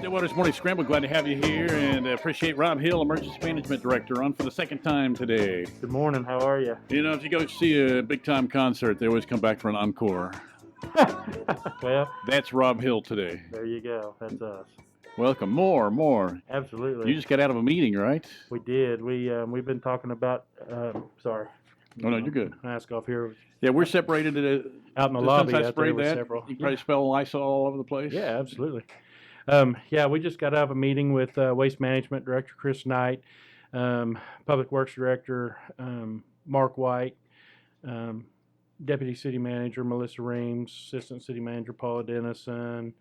Stillwater's Morning Scramble. Glad to have you here, and appreciate Rob Hill, Emergency Management Director, on for the second time today. Good morning. How are you? You know, if you go see a big-time concert, they always come back for an encore. Well, That's Rob Hill today. there you go. That's us. Welcome. More. Absolutely. You just got out of a meeting, right? We did. We've been talking about. Sorry. Oh, no, you're good. Mask off here. Yeah, we're separated Out in the lobby. Since I Out there sprayed with that, several. you probably smell Lysol all over the place. Yeah, absolutely. Yeah, we just got out of a meeting with Waste Management Director Chris Knight, Public Works Director Mark White, Deputy City Manager Melissa Reams, Assistant City Manager Paula Dennison,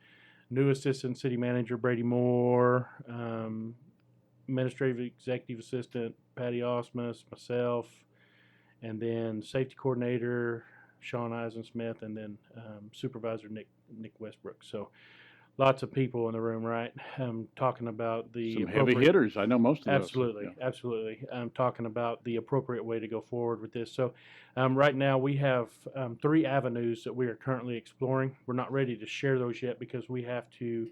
new Assistant City Manager Brady Moore, Administrative Executive Assistant Patty Osmus, myself, and then Safety Coordinator Sean Eisensmith, and then Supervisor Nick Westbrook. So lots of people in the room, right? Talking about the Some heavy hitters. I know most of those. Absolutely, yeah. Absolutely. Talking about the appropriate way to go forward with this. So right now we have 3 avenues that we are currently exploring. We're not ready to share those yet because we have to,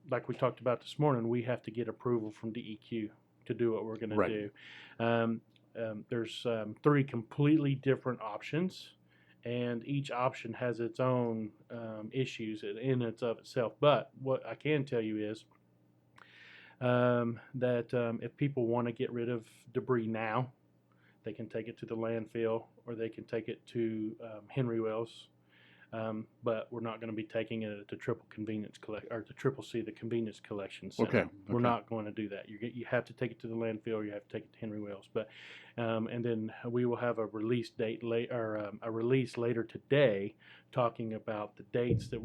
like we talked about this morning, we have to get approval from DEQ to do what we're going to do. There's 3 completely different options, and each option has its own issues in and of itself. But what I can tell you is that if people want to get rid of debris now, they can take it to the landfill or they can take it to Henry Wells. But we're not going to be taking it at the Triple Convenience or the Triple C, the Convenience Collection Center. Okay. We're not going to do that. You have to take it to the landfill, or you have to take it to Henry Wells. But and then we will have a release date a release later today, talking about the dates that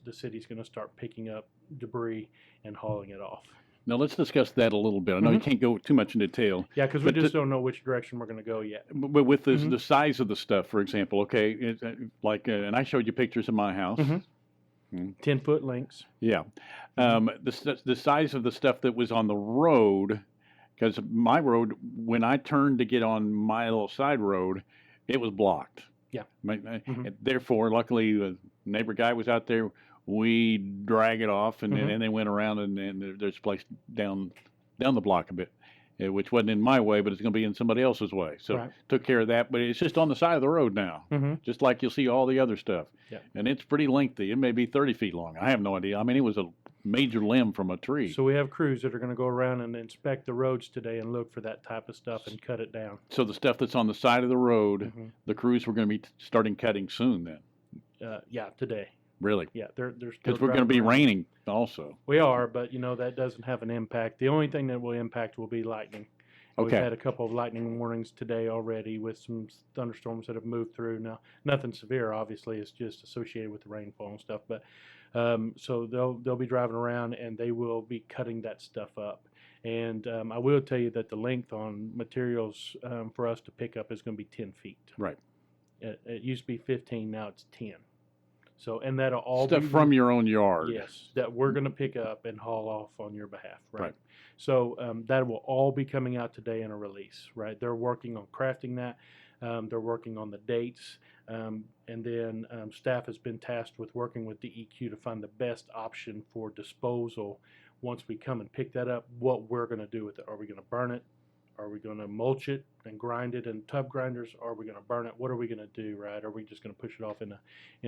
the city's going to start picking up debris and hauling it off. Now, let's discuss that a little bit. I know you can't go too much in detail. Yeah, because we just don't know which direction we're going to go yet. But with the size of the stuff, for example, okay, it's and I showed you pictures of my house. 10-foot lengths. Yeah. The size of the stuff that was on the road, because my road, when I turned to get on my little side road, it was blocked. Yeah. Therefore, luckily, the neighbor guy was out there. We drag it off, and then they went around, and there's a place down the block a bit, which wasn't in my way, but it's going to be in somebody else's way. So took care of that, but it's just on the side of the road now, just like you'll see all the other stuff. Yeah. And it's pretty lengthy. It may be 30 feet long. I have no idea. I mean, it was a major limb from a tree. So we have crews that are going to go around and inspect the roads today and look for that type of stuff and cut it down. So the stuff that's on the side of the road, the crews were going to be starting cutting soon then? Yeah, today. Really? Yeah, they're because we're going to be raining also. We are, but that doesn't have an impact. The only thing that will impact will be lightning. Okay. We've had a couple of lightning warnings today already with some thunderstorms that have moved through. Now, nothing severe, obviously. It's just associated with the rainfall and stuff. But so they'll be driving around and they will be cutting that stuff up. And I will tell you that the length on materials for us to pick up is going to be 10 feet. Right. It used to be 15, now it's 10. So, and that'll all stuff be from your own yard. Yes, that we're going to pick up and haul off on your behalf, right? Right. So that will all be coming out today in a release, right? They're working on crafting that. They're working on the dates, and then staff has been tasked with working with DEQ to find the best option for disposal. Once we come and pick that up, what we're going to do with it? Are we going to burn it? Are we going to mulch it and grind it in tub grinders? Are we going to burn it? What are we going to do, right? Are we just going to push it off in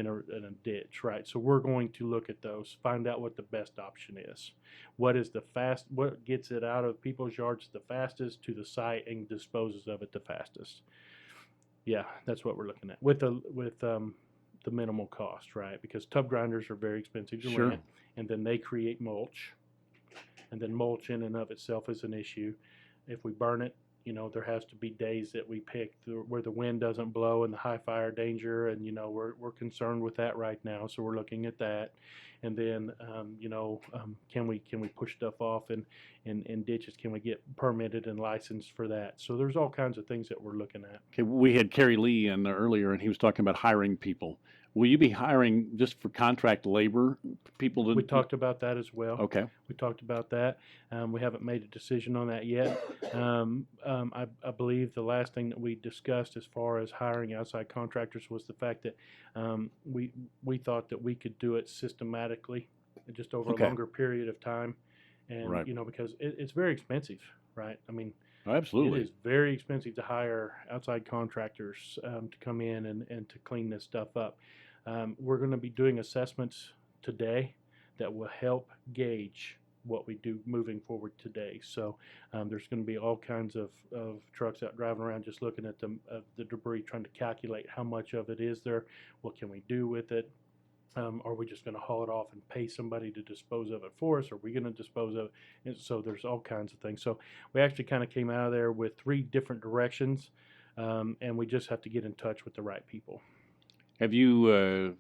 a ditch, right? So we're going to look at those, find out what the best option is. What gets it out of people's yards the fastest to the site and disposes of it the fastest. Yeah, that's what we're looking at with the minimal cost, right? Because tub grinders are very expensive to rent, and then they create mulch, and then mulch in and of itself is an issue. If we burn it, there has to be days that we pick where the wind doesn't blow and the high fire danger, and we're concerned with that right now, so we're looking at that. And then can we push stuff off in ditches? Can we get permitted and licensed for that? So there's all kinds of things that we're looking at. Okay, we had Kerry Lee in earlier, and he was talking about hiring people. Will you be hiring just for contract labor people? We talked about that as well. Okay. We talked about that. We haven't made a decision on that yet. I believe the last thing that we discussed as far as hiring outside contractors was the fact that we thought that we could do it systematically just over a Okay. longer period of time, and Right. because it's very expensive, right? I mean, it Absolutely. is very expensive to hire outside contractors to come in and to clean this stuff up. We're going to be doing assessments today that will help gauge what we do moving forward today. So there's going to be all kinds of trucks out driving around just looking at the debris, trying to calculate how much of it is there, what can we do with it. Are we just going to haul it off and pay somebody to dispose of it for us? Are we going to dispose of it? And so there's all kinds of things. So we actually kind of came out of there with 3 different directions, and we just have to get in touch with the right people. Have you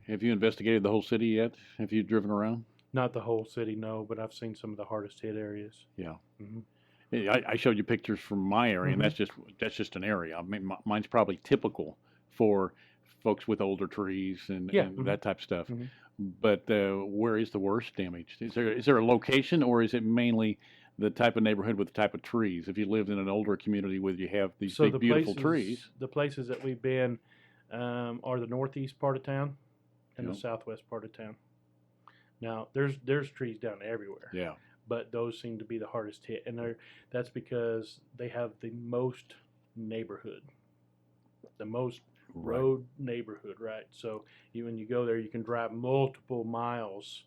investigated the whole city yet? Have you driven around? Not the whole city, no, but I've seen some of the hardest hit areas. Yeah. Hmm. I showed you pictures from my area, and that's just an area. I mean, mine's probably typical for folks with older trees and, Yeah. and that type of stuff. Hmm. But where is the worst damage? Is there a location, or is it mainly the type of neighborhood with the type of trees? If you lived in an older community where you have these So big, beautiful trees. the places that we've been are the northeast part of town and Yep. the southwest part of town. Now there's trees down everywhere. Yeah. But those seem to be the hardest hit, and that's because they have the most neighborhood, the most Right. road neighborhood, right? So when you go there, you can drive multiple miles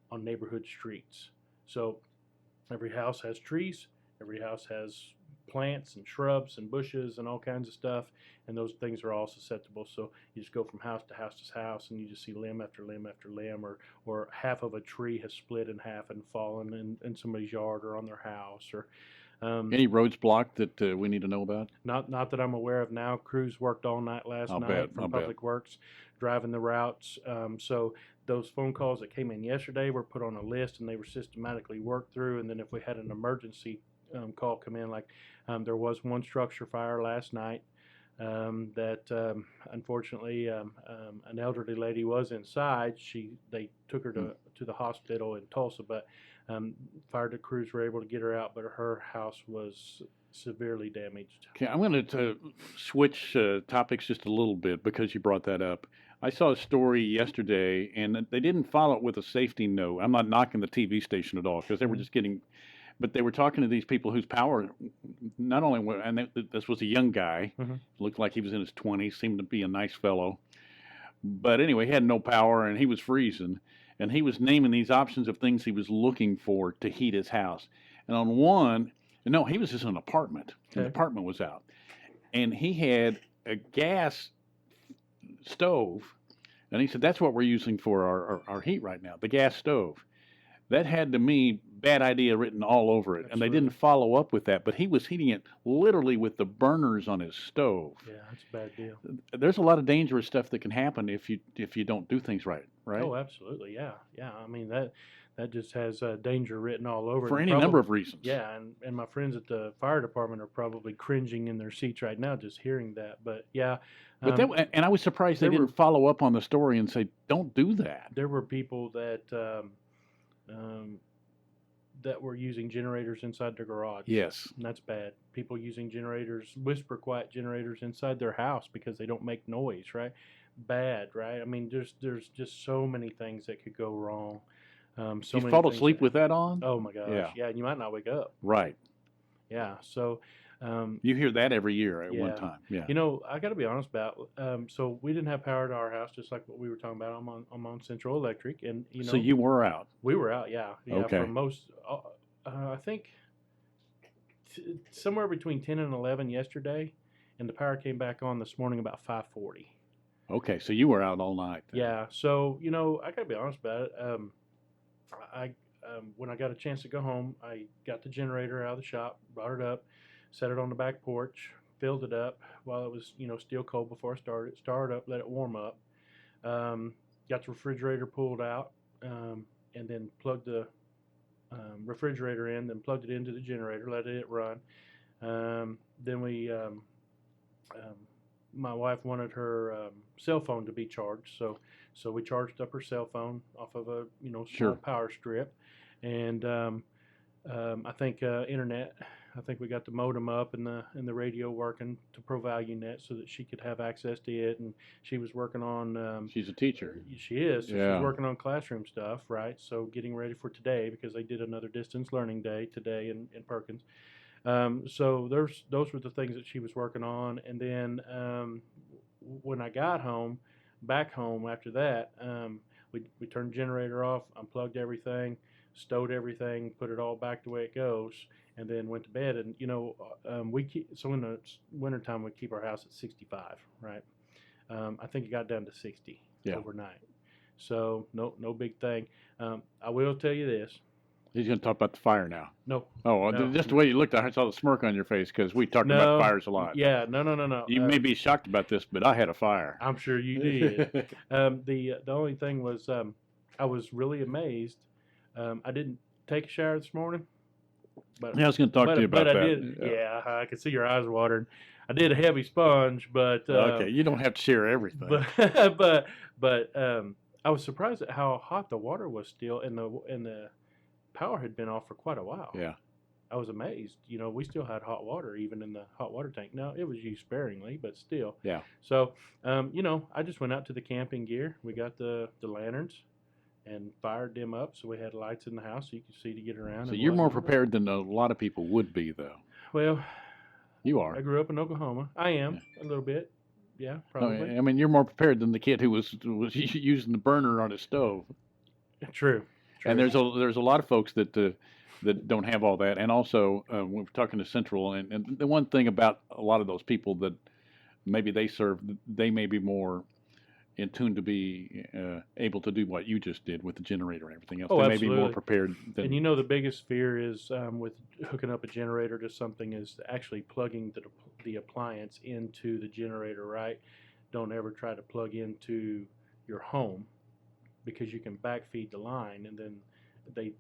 on neighborhood streets. So every house has trees, every house has plants and shrubs and bushes and all kinds of stuff, and those things are all susceptible. So you just go from house to house to house, and you just see limb after limb after limb, or half of a tree has split in half and fallen in somebody's yard or on their house, or Any roads blocked that we need to know about? not that I'm aware of now. Crews worked all night last I'll night bet. I'll from bet. Public Works, driving the routes. So those phone calls that came in yesterday were put on a list, and they were systematically worked through. And then if we had an emergency call come in, like there was one structure fire last night that unfortunately an elderly lady was inside. They took her to the hospital in Tulsa, but fire crews were able to get her out, but her house was severely damaged. Okay, I'm going to switch topics just a little bit because you brought that up. I saw a story yesterday, and they didn't follow it with a safety note. I'm not knocking the TV station at all because they were just getting, but they were talking to these people whose power, not only, this was a young guy, looked like he was in his 20s, seemed to be a nice fellow. But anyway, he had no power, and he was freezing. And he was naming these options of things he was looking for to heat his house. And on one, no, he was just in an apartment. Okay. And the apartment was out. And he had a gas stove. And he said, that's what we're using for our heat right now, the gas stove. That had, to me, bad idea written all over it. Absolutely. And they didn't follow up with that. But he was heating it literally with the burners on his stove. Yeah, that's a bad deal. There's a lot of dangerous stuff that can happen if you don't do things right, right? Oh, absolutely. Yeah, yeah. I mean that just has danger written all over it. For And any number of reasons. Yeah, and my friends at the fire department are probably cringing in their seats right now just hearing that. But yeah, But and I was surprised they didn't follow up on the story and say, don't do that. There were people that that were using generators inside their garage. Yes. And that's bad. People using generators, whisper quiet generators inside their house because they don't make noise, right? Bad, right? I mean, there's just so many things that could go wrong. So you many fall things asleep with that on? Oh my gosh. Yeah, and you might not wake up. Right. Yeah. So you hear that every year at one time. Yeah. I got to be honest about. So we didn't have power to our house, just like what we were talking about. I'm on Central Electric, and So you were out. We were out. Yeah. Okay. For most, I think somewhere between 10 and 11 yesterday, and the power came back on this morning about 5:40. Okay, so you were out all night. Then. Yeah. So I got to be honest about it. When I got a chance to go home, I got the generator out of the shop, brought it up, set it on the back porch, filled it up while it was, still cold before I started up, let it warm up. Got the refrigerator pulled out, and then plugged the refrigerator in, then plugged it into the generator, let it run. Then my wife wanted her cell phone to be charged, so we charged up her cell phone off of a small Sure. power strip, and I think internet I think we got the modem up and the radio working to ProValueNet so that she could have access to it. And she was working on. She's a teacher. She is. So Yeah. she's working on classroom stuff, right? So getting ready for today because they did another distance learning day today in Perkins. So those were the things that she was working on. And then when I got home, back home after that, we turned the generator off, unplugged everything, stowed everything, put it all back the way it goes, and then went to bed. And so in the wintertime we keep our house at 65, right? I think it got down to 60 overnight. So no big thing. I will tell you this. He's going to talk about the fire now. No. Oh, no. Just the way you looked, I saw the smirk on your face because we talked about fires a lot. Yeah, no. You may be shocked about this, but I had a fire. I'm sure you did. The only thing was I was really amazed. I didn't take a shower this morning. But I was going to talk to you about that. I did. Yeah, I could see your eyes watering. I did a heavy sponge, but okay, you don't have to share everything. But I was surprised at how hot the water was still, and the power had been off for quite a while. Yeah. I was amazed. We still had hot water even in the hot water tank. Now, it was used sparingly, but still. Yeah. So, I just went out to the camping gear. We got the lanterns and fired them up so we had lights in the house so you could see to get around. So you're more prepared than a lot of people would be, though. Well, you are. I grew up in Oklahoma. I am a little bit. Yeah, probably. I mean, you're more prepared than the kid who was using the burner on his stove. True. And there's a lot of folks that don't have all that. And also, we're talking to Central, and the one thing about a lot of those people that maybe they serve, they may be more in tune to be able to do what you just did with the generator and everything else. Oh, they absolutely. may be more prepared than. And the biggest fear is with hooking up a generator to something is actually plugging the appliance into the generator, right? Don't ever try to plug into your home because you can backfeed the line, and then the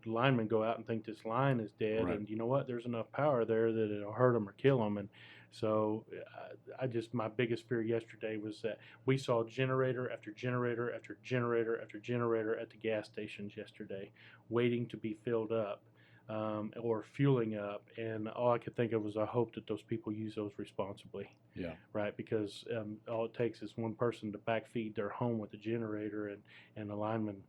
linemen go out and think this line is dead, Right. and you know what? There's enough power there that it'll hurt them or kill them, and so my biggest fear yesterday was that we saw generator after generator after generator after generator at the gas stations yesterday, waiting to be filled up or fueling up, and all I could think of was I hope that those people use those responsibly. Yeah. Right, because all it takes is one person to backfeed their home with a generator, and the lineman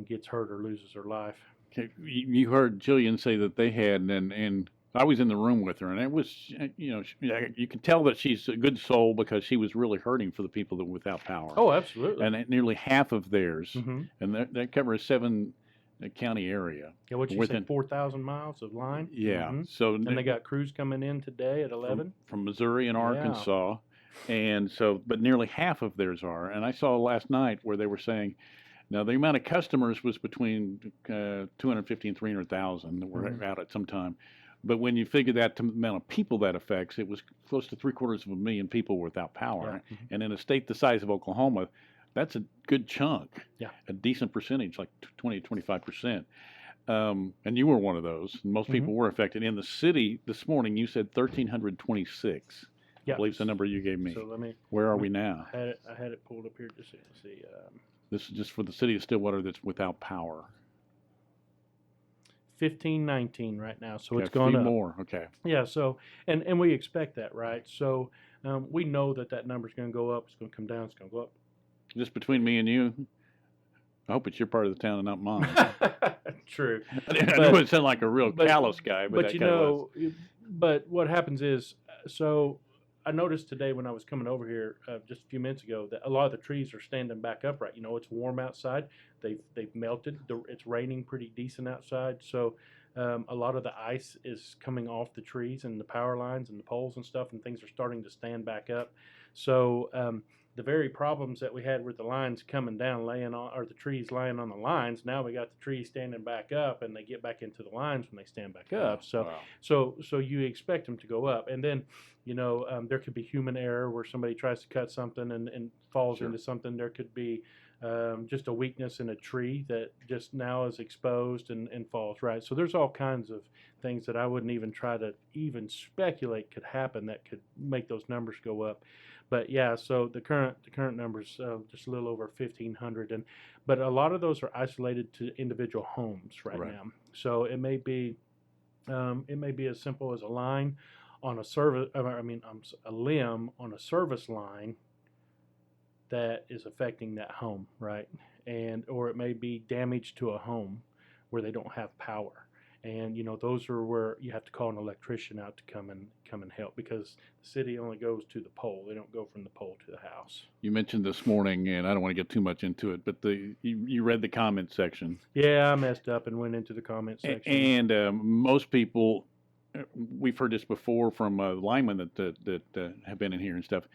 gets hurt or loses their life. Okay. You heard Jillian say that they had, and I was in the room with her, and it was, you could tell that she's a good soul because she was really hurting for the people that were without power. Oh, absolutely. And nearly half of theirs, Mm-hmm. and that covers 7-county area. Yeah, what you said, 4,000 miles of line? Yeah. Mm-hmm. So and they got crews coming in today at 11? From Missouri and Arkansas. Yeah. And so, but nearly half of theirs are. And I saw last night where they were saying, now the amount of customers was between 250 and 300,000 that were out at some time. But when you figure that amount of people that affects, it was close to 750,000 people without power. Yeah. Mm-hmm. And in a state the size of Oklahoma, that's a good chunk. Yeah. A decent percentage, like 20 to 25%. And you were one of those. Most people were affected. In the city this morning, you said 1,326. Yeah. I believe it's the number you gave me. So Where are we now? I had it pulled up here to see. This is just for the city of Stillwater that's without power. 1,519 right now, so Okay, it's gone a few up. more. Okay. Yeah, so and we expect that, right? So we know that number's going to go up. It's going to come down. It's going to go up. Just between me and you, I hope it's your part of the town and not mine. True. I know it sounded like a real callous guy, but that you kind of know, but what happens is, so I noticed today when I was coming over here just a few minutes ago that a lot of the trees are standing back upright. It's warm outside. They've melted. It's raining pretty decent outside, so a lot of the ice is coming off the trees and the power lines and the poles and stuff, and things are starting to stand back up. So the very problems that we had with the lines coming down, or the trees laying on the lines, now we got the trees standing back up, and they get back into the lines when they stand back up. So, wow. so you expect them to go up, and then there could be human error where somebody tries to cut something and falls Sure. into something. There could be just a weakness in a tree that just now is exposed and falls, right? So there's all kinds of things that I wouldn't even try to even speculate could happen that could make those numbers go up. But yeah, so the current numbers just a little over 1,500, but a lot of those are isolated to individual homes right now. So it may be It may be as simple as a line on a service. A limb on a service line that is affecting that home, right? And or it may be damage to a home where they don't have power. And those are where you have to call an electrician out to come and help, because the city only goes to the pole. They don't go from the pole to the house. You mentioned this morning, and I don't want to get too much into it, but you read the comment section. Yeah, I messed up and went into the comment section. And most people, we've heard this before from linemen that have been in here and stuff.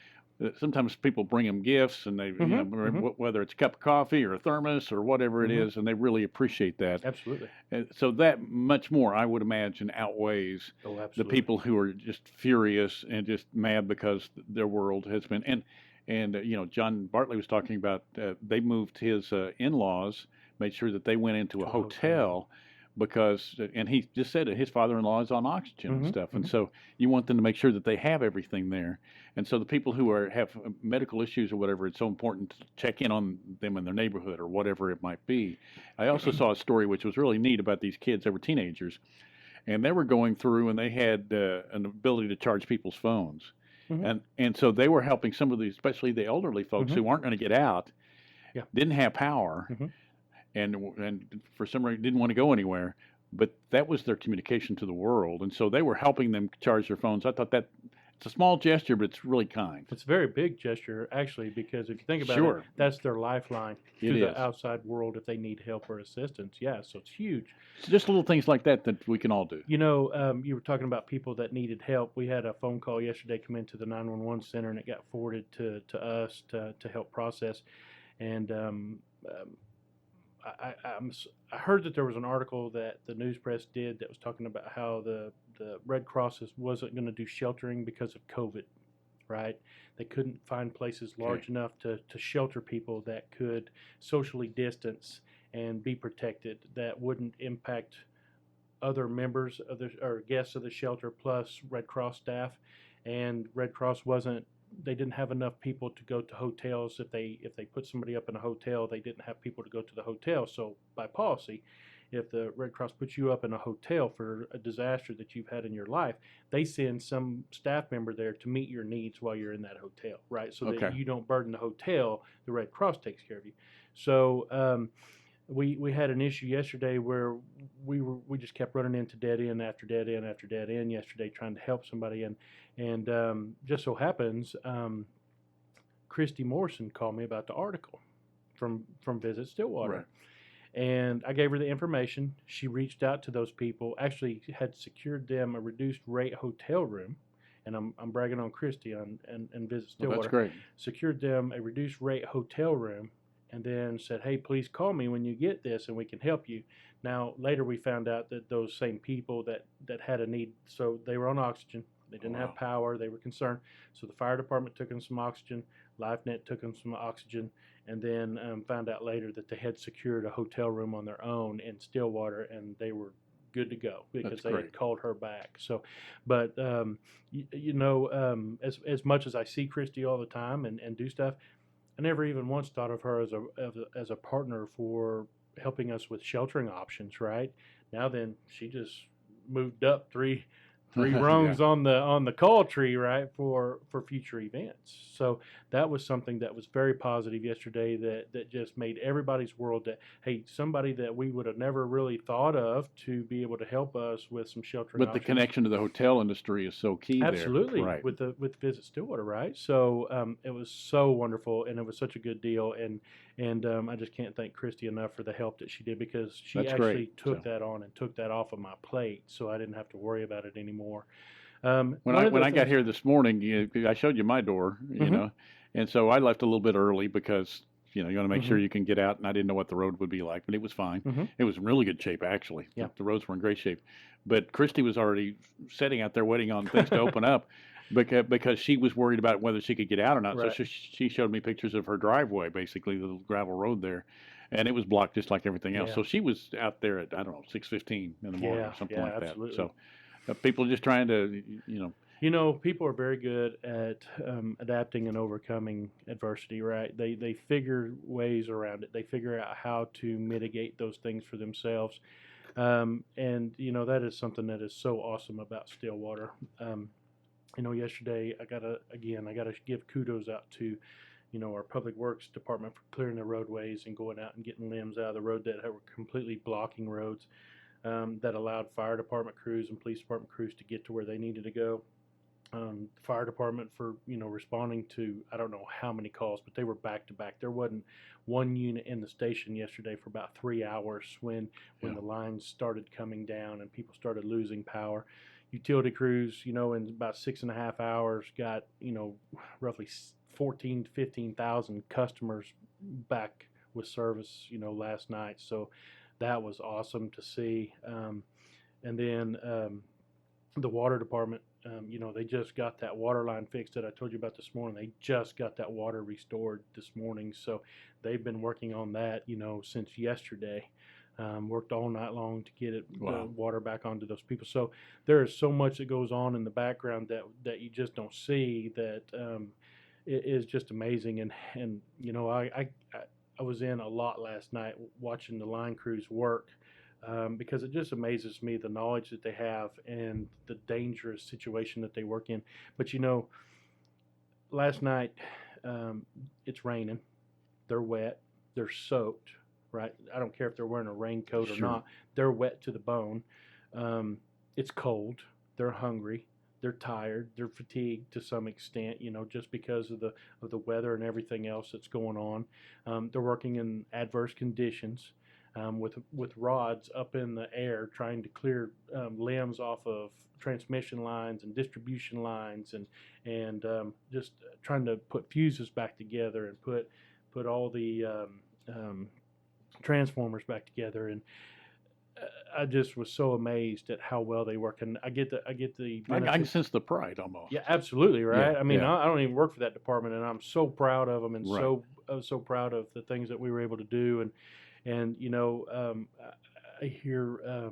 Sometimes people bring them gifts, and they, whether it's a cup of coffee or a thermos or whatever it is, and they really appreciate that. Absolutely. So that much more, I would imagine, outweighs the people who are just furious and just mad because their world has been. And John Bartley was talking about they moved his in-laws, made sure that they went into a hotel. Because, and he just said that his father-in-law is on oxygen and stuff, and so you want them to make sure that they have everything there. And so the people who have medical issues or whatever, it's so important to check in on them in their neighborhood or whatever it might be. I also saw a story which was really neat about these kids. They were teenagers, and they were going through, and they had an ability to charge people's phones, and so they were helping some of these, especially the elderly folks who aren't going to get out, didn't have power. And for some reason didn't want to go anywhere, but that was their communication to the world, and so they were helping them charge their phones. I thought that it's a small gesture, but it's really kind. It's a very big gesture, actually, because if you think about it, that's their lifeline to the outside world if they need help or assistance. Yeah, so it's huge. It's just little things like that we can all do. You were talking about people that needed help. We had a phone call yesterday come into the 911 center, and it got forwarded to us to help process. And I heard that there was an article that the news press did that was talking about how the Red Cross wasn't going to do sheltering because of COVID, right? They couldn't find places large enough to shelter people that could socially distance and be protected, that wouldn't impact other members of or guests of the shelter, plus Red Cross staff. And Red Cross they didn't have enough people to go to hotels. If they put somebody up in a hotel, they didn't have people to go to the hotel. So by policy, if the Red Cross puts you up in a hotel for a disaster that you've had in your life, they send some staff member there to meet your needs while you're in that hotel, right? So that you don't burden the hotel. The Red Cross takes care of you. So we had an issue yesterday where we just kept running into dead end after dead end after dead end yesterday, trying to help somebody, and just so happens Christy Morrison called me about the article from Visit Stillwater. Right. And I gave her the information. She reached out to those people, actually had secured them a reduced rate hotel room, and I'm bragging on Christy and Visit Stillwater. Well, that's great. Secured them a reduced rate hotel room, and then said, hey, please call me when you get this and we can help you. Now, later we found out that those same people that had a need, so they were on oxygen, they didn't have power, they were concerned. So the fire department took them some oxygen, LifeNet took them some oxygen, and then found out later that they had secured a hotel room on their own in Stillwater, and they were good to go because they had called her back. So, but as much as I see Christy all the time and do stuff, I never even once thought of her as a partner for helping us with sheltering options. Right now, then she just moved up three rungs on the call tree, right, for future events. So that was something that was very positive yesterday, that just made everybody's world, that hey, somebody that we would have never really thought of to be able to help us with some sheltering options. But the connection to the hotel industry is so key. Absolutely, there. Right. with Visit Stillwater, right? So it was so wonderful, and it was such a good deal, and I just can't thank Christy enough for the help that she did, because she took that on and took that off of my plate, so I didn't have to worry about it anymore. When I got here this morning, I showed you my door, you know, and so I left a little bit early because you want to make sure you can get out, and I didn't know what the road would be like, but it was fine. It was in really good shape, actually. Yeah. The roads were in great shape, but Christy was already sitting out there waiting on things to open up. Because she was worried about whether she could get out or not. Right. So she showed me pictures of her driveway, basically the little gravel road there, and it was blocked just like everything else. So she was out there at 6:15 in the morning or something like absolutely. that. So people are just trying to, people are very good at adapting and overcoming adversity, right? They figure ways around it. They figure out how to mitigate those things for themselves. And that is something that is so awesome about Stillwater. Yesterday I gotta give kudos out to our public works department for clearing the roadways and going out and getting limbs out of the road that were completely blocking roads, that allowed fire department crews and police department crews to get to where they needed to go. Fire department for responding to I don't know how many calls, but they were back to back. There wasn't one unit in the station yesterday for about 3 hours when the lines started coming down and people started losing power. Utility crews, in about 6.5 hours, got roughly 14 to 15,000 customers back with service last night. So that was awesome to see. And then the water department, they just got that water line fixed that I told you about this morning. They just got that water restored this morning. So they've been working on that, since yesterday. Worked all night long to get water back onto those people. So there is so much that goes on in the background that you just don't see that it is just amazing. And I was in a lot last night watching the line crews work. Because it just amazes me the knowledge that they have and the dangerous situation that they work in. But last night it's raining, they're wet, they're soaked, right? I don't care if they're wearing a raincoat or not. They're wet to the bone. It's cold. They're hungry. They're tired. They're fatigued to some extent, just because of the weather and everything else that's going on. They're working in adverse conditions. With rods up in the air trying to clear limbs off of transmission lines and distribution lines and just trying to put fuses back together and put all the transformers back together. And I just was so amazed at how well they work, and I get the I can sense the pride almost. Yeah, absolutely, right. Yeah, I mean, yeah. I don't even work for that department, and I'm so proud of them, and Right. so proud of the things that we were able to do. And I hear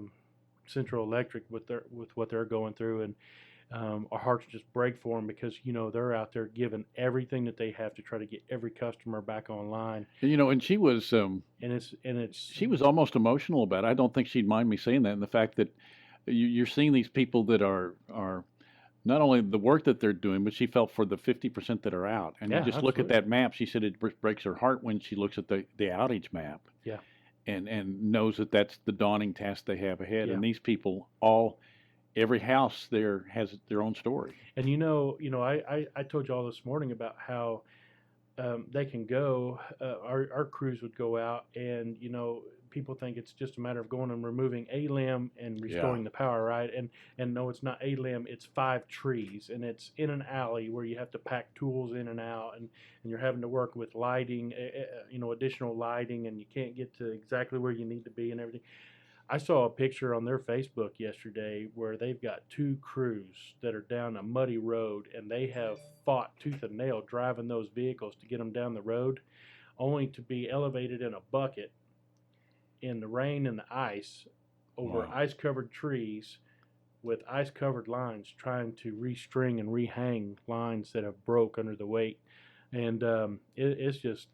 Central Electric with what they're going through, and our hearts just break for them because they're out there giving everything that they have to try to get every customer back online. And she was And it's she was almost emotional about it. I don't think she'd mind me saying that. And the fact that you're seeing these people that are not only the work that they're doing, but she felt for the 50% that are out. And Yeah, you just look at absolutely. that map. She said it breaks her heart when she looks at the outage map. Yeah. And knows that that's the daunting task they have ahead. Yeah. And these people every house there has their own story. And I told you all this morning about how they can go. Our crews would go out, and people think it's just a matter of going and removing a limb and restoring the power, right? And no, it's not a limb. It's 5 trees, and it's in an alley where you have to pack tools in and out, and you're having to work with lighting, additional lighting, and you can't get to exactly where you need to be and everything. I saw a picture on their Facebook yesterday where they've got 2 crews that are down a muddy road, and they have fought tooth and nail driving those vehicles to get them down the road, only to be elevated in a bucket in the rain and the ice over Wow. ice-covered trees with ice-covered lines, trying to restring and rehang lines that have broke under the weight. And it's just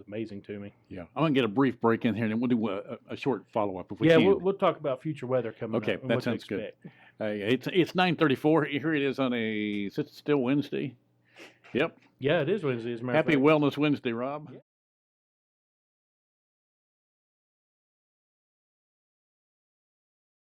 amazing to me. Yeah. I'm going to get a brief break in here, and then we'll do a short follow-up if we Yeah, can. we'll talk about future weather coming Okay, up and that what to sounds good. expect. It's 9:34. Here it is on is it still Wednesday? Yep. Yeah, it is Wednesday, as a matter of Happy fact. Wellness Wednesday, Rob. Yeah.